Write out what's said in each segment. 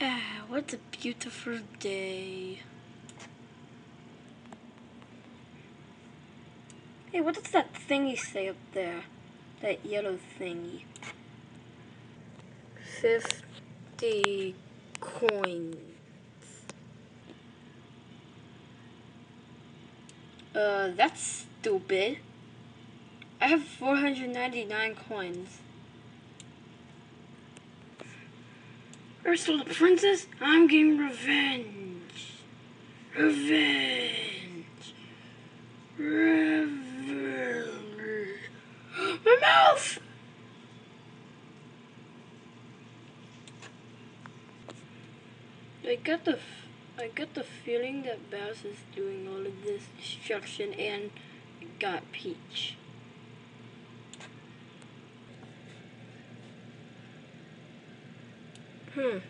Ah, what a beautiful day. Hey, what does that thingy say up there? That yellow thingy. 50 coins. That's stupid. I have 499 coins. Ursula the Princess, I'm getting revenge. Revenge. Revenge. My mouth! I got the feeling that Bowser is doing all of this destruction and got Peach. I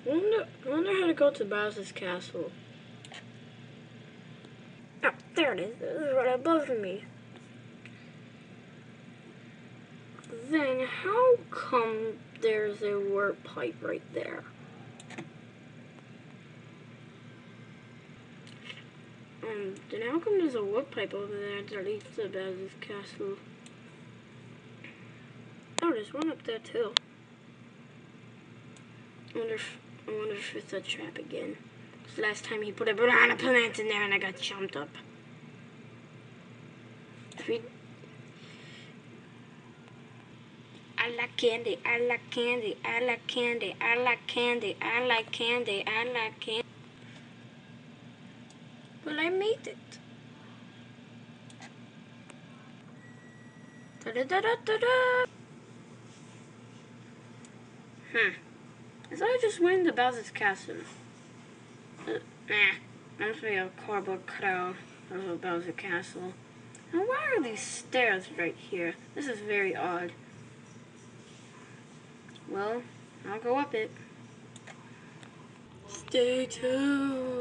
wonder how to go to Bowser's castle. Oh, there it is. This is right above me. Then how come there's a warp pipe right there? Then how come there's a warp pipe over there that leads to Bowser's castle? Oh, there's one up there too. I wonder if it's a trap again. Because last time he put a banana plant in there and I got jumped up. I like candy, I like candy, I like candy, I like candy, I like candy, I like candy. Well, I made it. Da-da-da-da-da-da! I thought I just went to Bowser's castle. Must be a cardboard cutout of a Bowser castle. And why are these stairs right here? This is very odd. Well, I'll go up it. Stay tuned.